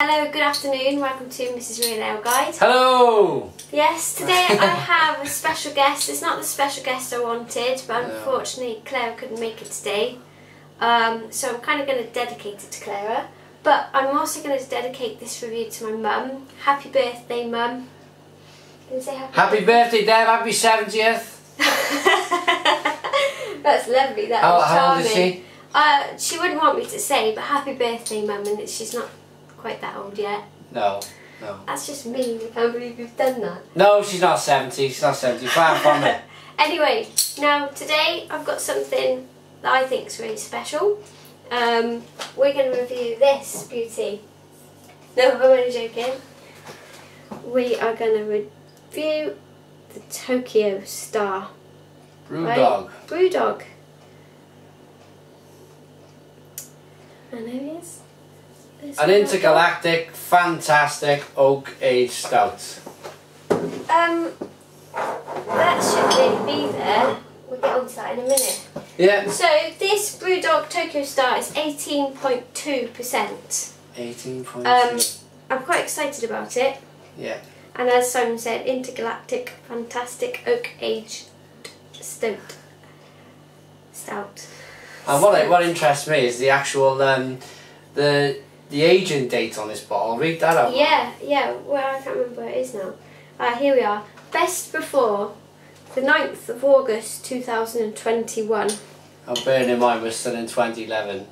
Hello, good afternoon, welcome to Mrs. Real Ale Guide. Hello! Yes, today I have a special guest. It's not the special guest I wanted, but unfortunately Clara couldn't make it today. So I'm kind of going to dedicate it to Clara. But I'm also going to dedicate this review to my mum. Happy birthday, Mum. Can you say happy birthday, Deb. Happy 70th. That's lovely, that how, was charming. How old is she? She wouldn't want me to say, but happy birthday, Mum, and she's not quite that old yet. No. That's just mean. I can't believe you've done that. No, she's not 70. She's not 70. Far from it. Anyway, now today I've got something that I think is really special. We're going to review this beauty. No, I'm only joking. We are going to review the Tokyo Star. BrewDog. Right? BrewDog. And there he is. An intergalactic, fantastic oak aged stout. That should really be there. We'll get on to that in a minute. Yeah. So this BrewDog Tokyo Star is 18.2%. 18.2. I'm quite excited about it. Yeah. And as Simon said, intergalactic, fantastic oak aged stout. And what interests me is the actual the aging date on this bottle. Read that out. Yeah. Well, I can't remember where it is now. Here we are. Best before the 9th of August 2021. I'm bearing in mind we're still in 2011.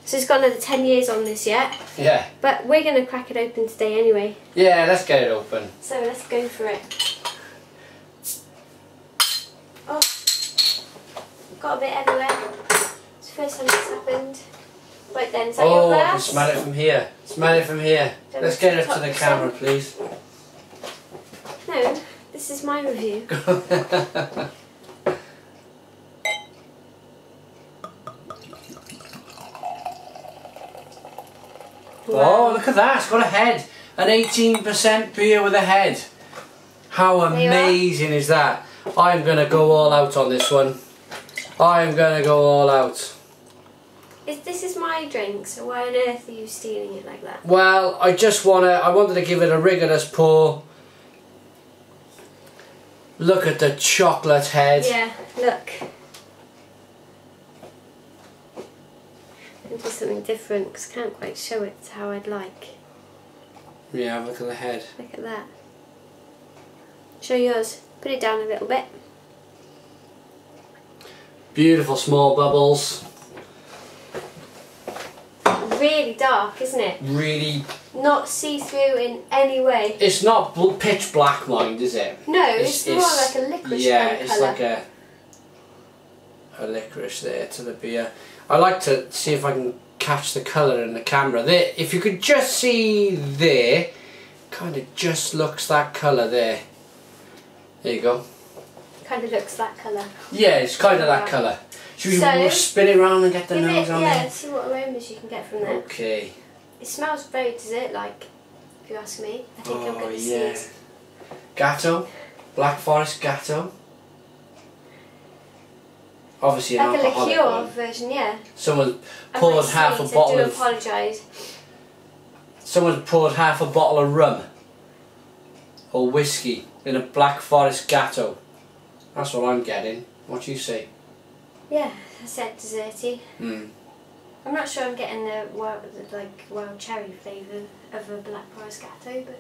So it's got another 10 years on this yet. Yeah. But we're going to crack it open today anyway. Yeah, let's get it open. So let's go for it. Oh, got a bit everywhere. It's the first time this happened. Right then, is that your glass? I can smell it from here. Smell it from here. Let's get it to the camera, please. No, this is my review. Wow. Oh, look at that. It's got a head. An 18% beer with a head. How amazing is that? I'm going to go all out on this one. I'm going to go all out. This is my drink, so why on earth are you stealing it like that? Well, I wanted to give it a rigorous pour. Look at the chocolate head. Yeah, look. Do something different because I can't quite show it how I'd like. Yeah, look at the head. Look at that. Show yours. Put it down a little bit. Beautiful small bubbles. Really dark, isn't it? Really. Not see-through in any way. It's not pitch black, mind, is it? No, it's more like a licorice yeah, kind of it's colour. like a licorice there to the beer. I like to see if I can catch the colour in the camera. There, if you could just see there, kind of just looks that colour there. There you go. Kind of looks that colour. Yeah, it's kind of that colour. Should we spin it around and get the nose on there? there? Yeah, see what aromas you can get from there. Okay. It smells very dessert-like, if you ask me. I think I'm going to see it. Gatto. Black Forest Gatto. Obviously an like a alcoholic liqueur one. version, yeah. Someone poured half a bottle I do of... apologise. Someone poured half a bottle of rum or whiskey in a Black Forest Gatto. That's what I'm getting. What do you say? Yeah, I said desserty. Hmm. I'm not sure I'm getting the wild cherry flavour of a Black Forest Gatto, but...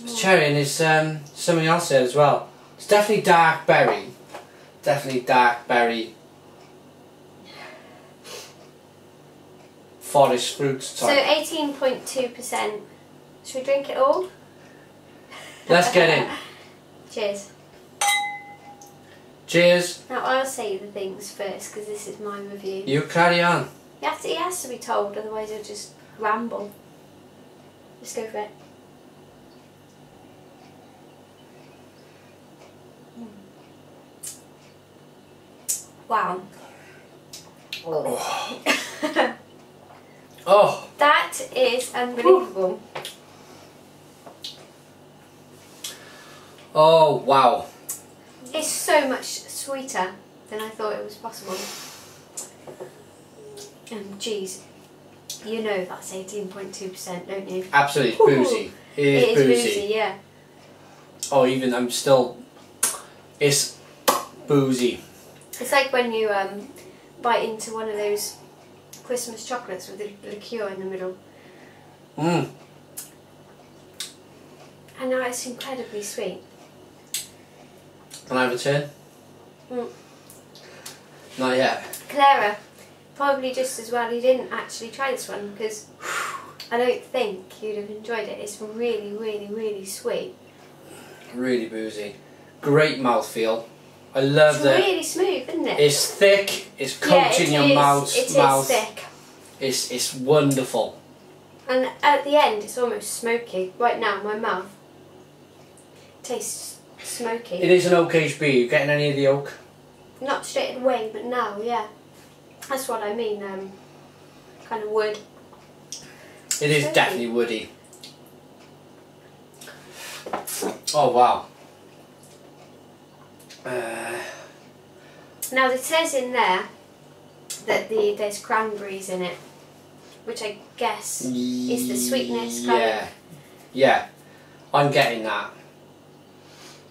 It's cherry and there's something else there as well. It's definitely dark berry. Definitely dark berry. Forest fruits type. So 18.2%. Should we drink it all? Let's get in. Cheers. Cheers. Now I'll say the things first because this is my review. You carry on. He has to be told, otherwise he'll just ramble. Just go for it. Wow. Oh. Oh. That is unbelievable. Oh, wow. It's so much sweeter than I thought it was possible. Jeez. You know that's 18.2%, don't you? Absolutely, it's boozy. It is boozy, yeah. Oh, even I'm still. It's boozy. It's like when you bite into one of those Christmas chocolates with the liqueur in the middle. Mmm. I know, it's incredibly sweet. Can I have a turn? Not yet. Clara, probably just as well you didn't actually try this one, because I don't think you'd have enjoyed it. It's really, really, really sweet. Really boozy. Great mouthfeel. I love that. It's really smooth, isn't it? It's thick. It's coating your mouth. It is thick. It's wonderful. And at the end, it's almost smoky. Right now, my mouth tastes smoky. It is an oak-aged beer. You getting any of the oak? Not straight away, but now, yeah. That's what I mean. Kind of wood. It is definitely woody. Oh wow. Now it says in there that there's cranberries in it, which I guess is the sweetness kind of. Yeah, I'm getting that.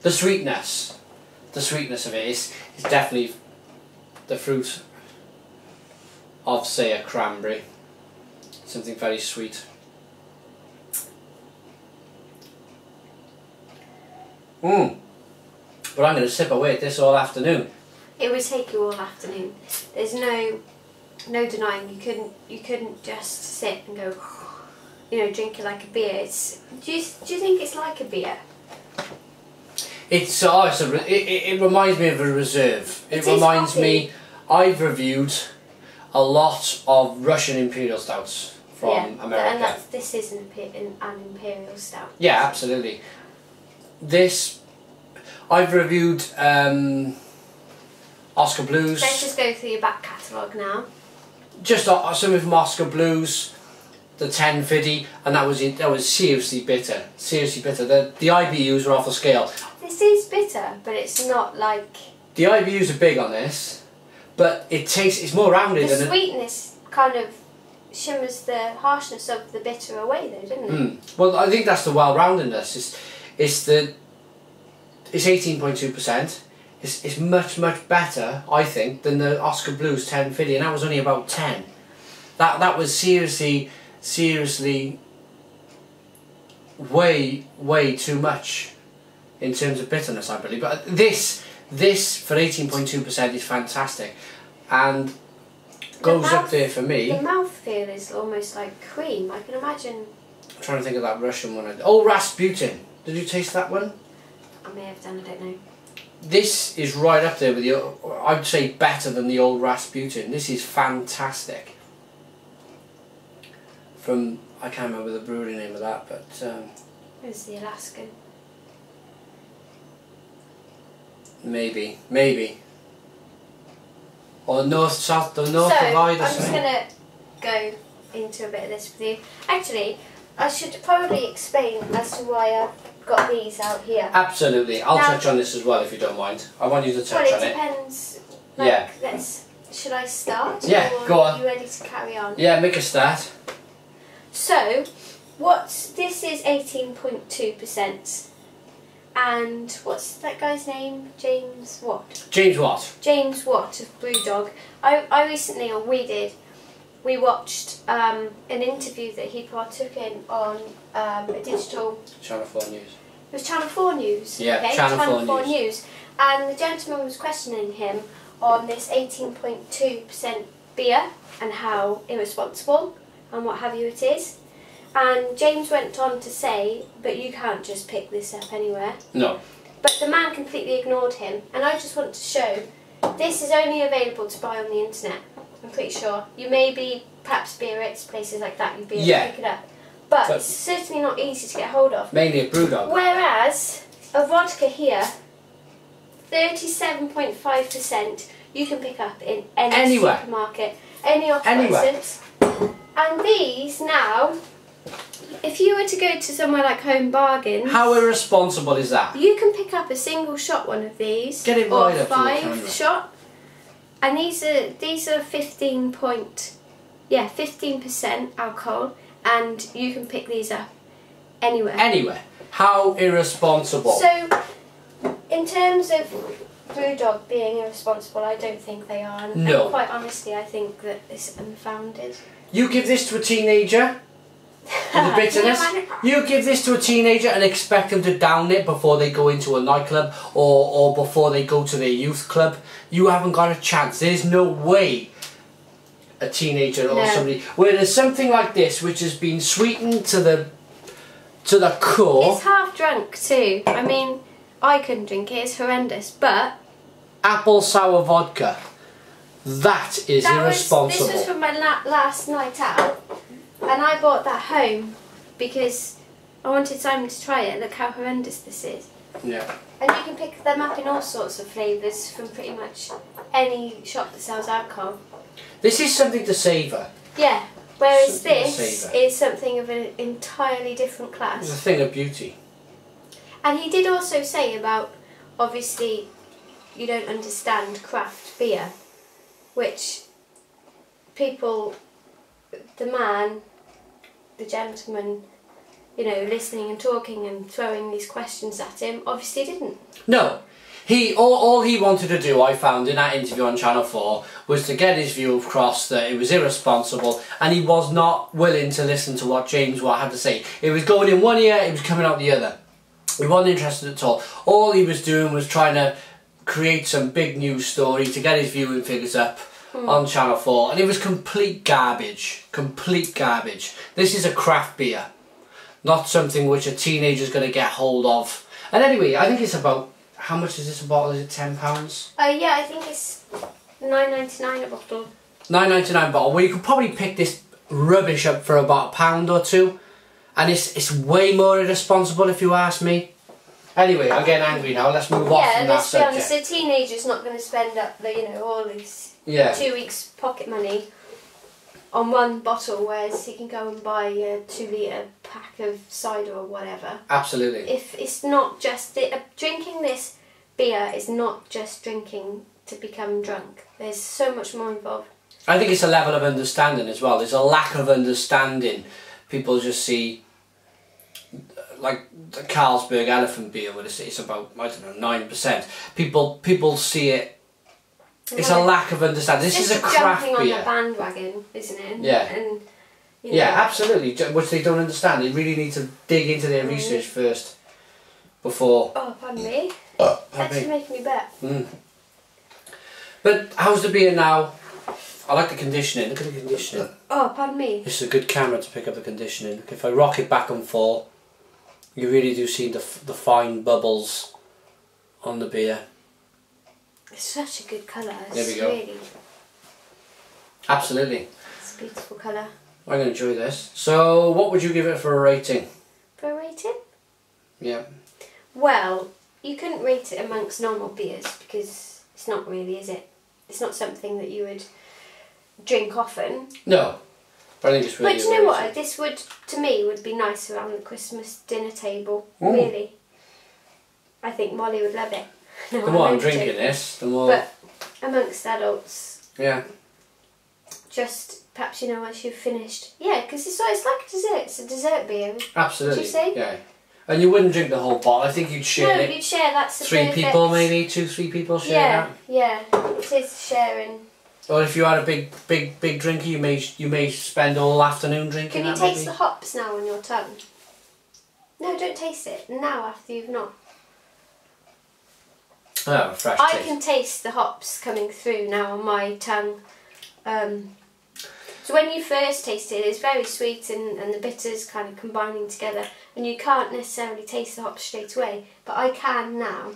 The sweetness of it is definitely the fruit of, say, a cranberry. Something very sweet. But I'm going to sip away at this all afternoon. It would take you all afternoon. There's no denying you couldn't just sit and go, drink it like a beer. Do you think it's like a beer? It reminds me of a reserve. It reminds me. I've reviewed a lot of Russian Imperial Stouts from America. And this is an Imperial Stout. Yeah, absolutely. This, I've reviewed Oscar Blues. Let's just go through your back catalogue now. Just some of Oscar Blues, the 1050, and that was seriously bitter. Seriously bitter. The IBUs were off the scale. This is bitter, but it's not like. The IBUs are big on this, but it's more rounded. The sweetness kind of shimmers the harshness of the bitter away, though, didn't it? Well, I think that's the well-roundedness. It's 18.2%. It's much better, I think, than the Oscar Blues 1050, and that was only about 10. That was seriously way too much in terms of bitterness, I believe. But this for 18.2% is fantastic, and goes up there for me. The mouthfeel is almost like cream. I can imagine. I'm trying to think of that Russian one. Oh, Rasputin. Did you taste that one? I may have done. I don't know. This is right up there with I'd say better than the old Rasputin. This is fantastic. From, I can't remember the brewery name of that, but it was the Alaskan. Maybe. Or the north of Ida. I'm just gonna go into a bit of this with you. Actually, I should probably explain as to why I've got these out here. Absolutely. I'll touch on this as well if you don't mind. I want you to touch on it. Well, it depends. Like, should I start? Yeah, go on. Are you ready to carry on? Yeah, make a start. So, this is 18.2%. And what's that guy's name? James what? James what? James Watt of BrewDog. I recently, or we watched an interview that he partook in on a digital... Channel 4 News. It was Channel 4 News. Yeah, okay? Channel 4 News. And the gentleman was questioning him on this 18.2% beer and how irresponsible and what have you it is. And James went on to say, but you can't just pick this up anywhere. No. But the man completely ignored him, and I just want to show this is only available to buy on the internet. I'm pretty sure. You may be, perhaps Biarritz, places like that, you'd be able to pick it up. But it's certainly not easy to get hold of. Mainly at BrewDog. Whereas a vodka here, 37.5%, you can pick up in any supermarket, any off-license. And these now, if you were to go to somewhere like Home Bargains... How irresponsible is that? You can pick up a single shot one of these. Get it right or up to the camera. 5 shot. And these are 15.2%. Yeah, 15% alcohol, and you can pick these up anywhere. Anywhere. How irresponsible. So, in terms of BrewDog being irresponsible, I don't think they are. No. And quite honestly, I think that it's unfounded. You give this to a teenager with the bitterness. You give this to a teenager and expect them to down it before they go into a nightclub or before they go to their youth club. You haven't got a chance. There's no way a teenager or somebody. Whereas something like this, which has been sweetened to the core. It's half drunk too. I mean, I couldn't drink it. It's horrendous. But apple sour vodka. That is irresponsible. This was from my last night out, and I brought that home because I wanted Simon to try it. Look how horrendous this is. Yeah. And you can pick them up in all sorts of flavours from pretty much any shop that sells alcohol. This is something to savour. Yeah. Whereas Something to this savour. is something of an entirely different class. It's a thing of beauty. And he did also say about, obviously, you don't understand craft beer, which people, the man, the gentleman, you know, listening and talking and throwing these questions at him, obviously didn't. No. All he wanted to do, I found in that interview on Channel 4, was to get his view across that it was irresponsible, and he was not willing to listen to what James Watt had to say. It was going in one ear, it was coming out the other. He wasn't interested at all. All he was doing was trying to create some big news story to get his viewing figures up on Channel 4, and it was complete garbage. Complete garbage. This is a craft beer, not something which a teenager's going to get hold of. And anyway, I think it's about, how much is this a bottle? Is it £10? Yeah, I think it's $9.99 a bottle. $9.99 bottle. Well, you could probably pick this rubbish up for about £1 or £2, and it's way more irresponsible if you ask me. Anyway, I'm getting angry now. Let's move off from that let's be subject. honest, a teenager's not going to spend up the, you know, all these 2 weeks pocket money on one bottle, whereas he can go and buy a 2 litre pack of cider or whatever. Absolutely. If it's not just drinking this beer is not just drinking to become drunk. There's so much more involved. I think it's a level of understanding as well. There's a lack of understanding. People just see, like the Carlsberg Elephant beer, where it's about, I don't know, 9%. People see it. It's a lack of understanding. This is a craft beer. Jumping on the bandwagon, isn't it? Yeah. And, you know, yeah, absolutely. Which they don't understand. They really need to dig into their research first before. Oh, pardon me. It's actually making me bet. But how's the beer now? I like the conditioning. Look at the conditioning. Oh, pardon me. This is a good camera to pick up the conditioning. Look, if I rock it back and forth, you really do see the fine bubbles on the beer. It's such a good colour. There we go. Really, absolutely. it's a beautiful colour. I'm going to enjoy this. So, what would you give it for a rating? For a rating? Yeah. Well, you couldn't rate it amongst normal beers because it's not really, is it? It's not something that you would drink often. No. But I think it's really But you know what? This would, to me, would be nice around the Christmas dinner table. Really. I think Molly would love it. No, the more I'm drinking this, the more... But amongst adults... Yeah. Just, perhaps, you know, once you've finished... Yeah, because it's like a dessert. It's a dessert beer. Absolutely. Would you say? Yeah. And you wouldn't drink the whole bottle. I think you'd share it. No, you'd share. That's the 3 perfect... people, maybe? 2-3 people share that? Yeah, it is sharing. Or if you had a big drinker, you may spend all afternoon drinking Can you that, taste maybe? the hops now on your tongue? No, don't taste it. Now, after you've not. Oh, fresh I taste. can taste the hops coming through now on my tongue. So when you first taste it, it's very sweet and the bitters kind of combining together, and you can't necessarily taste the hops straight away, but I can now.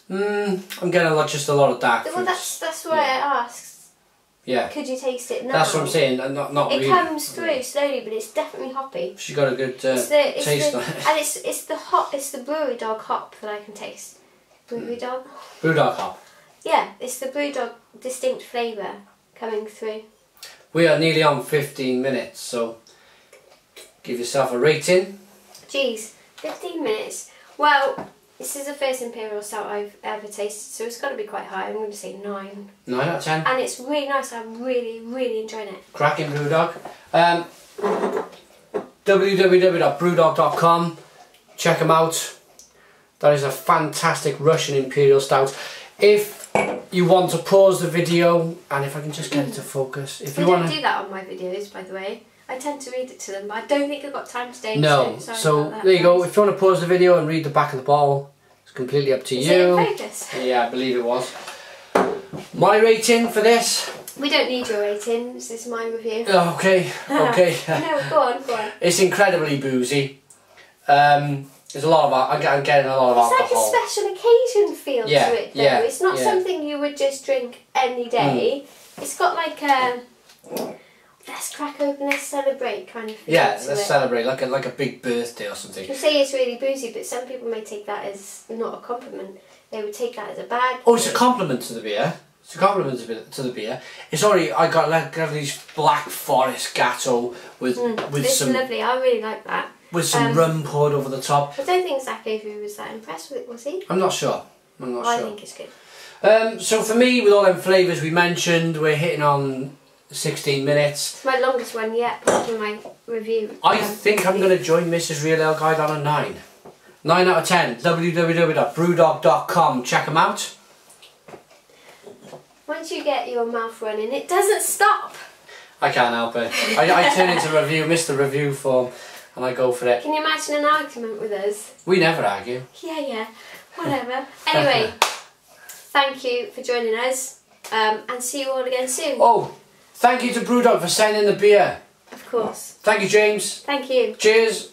I'm getting just a lot of dark fruits. Well, that's why I asked. Yeah. Could you taste it now? That's what I'm saying. Not it really. comes through slowly, but it's definitely hoppy. She got a good taste on it. And it's the BrewDog hop that I can taste. BrewDog? BrewDog hop. Yeah, it's the BrewDog distinct flavour coming through. We are nearly on 15 minutes, so give yourself a rating. Jeez, 15 minutes. Well, This is the first Imperial Stout I've ever tasted, so it's got to be quite high. I'm going to say 9. 9 out of 10. And it's really nice. I'm really, really enjoying it. Cracking BrewDog. www.brewdog.com. Check them out. That is a fantastic Russian Imperial Stout. If you want to pause the video, and if I can just get it to focus. If I you don't want do that on my videos, by the way. I tend to read it to them, but I don't think I've got time today. No, so there you go. If you want to pause the video and read the back of the bottle, it's completely up to you. Is it in focus? Yeah, I believe it was. My rating for this. We don't need your rating. This is my review. Okay, okay. No, go on, go on. It's incredibly boozy. There's a lot of. I'm getting a lot of alcohol. It's like a special occasion feel to it, though. Yeah, it's not something you would just drink any day. It's got like a let's crack open, let's celebrate kind of feel. Yeah, let's celebrate like a big birthday or something. You say it's really boozy, but some people may take that as not a compliment. They would take that as a bad. Oh, it's a compliment to the beer. It's a compliment to the beer. It's already. I got these Black Forest Gatto with This some. is lovely. I really like that. With some rum poured over the top. I don't think Zach Avery was that impressed with it, was he? I'm not sure. I'm not sure. I think it's good. So for me, with all them flavours we mentioned, we're hitting on 16 minutes. It's my longest one yet, apart from my review. I think I'm going to join Mrs. Real Ale Guide on a 9. 9 out of 10. www.brewdog.com. Check them out. Once you get your mouth running, it doesn't stop. I can't help it. I turn into review, Mr. Review form, and I go for it. Can you imagine an argument with us? We never argue. Yeah, whatever. Anyway, thank you for joining us, and see you all again soon. Oh, thank you to BrewDog for sending the beer. Of course. Thank you, James. Thank you. Cheers.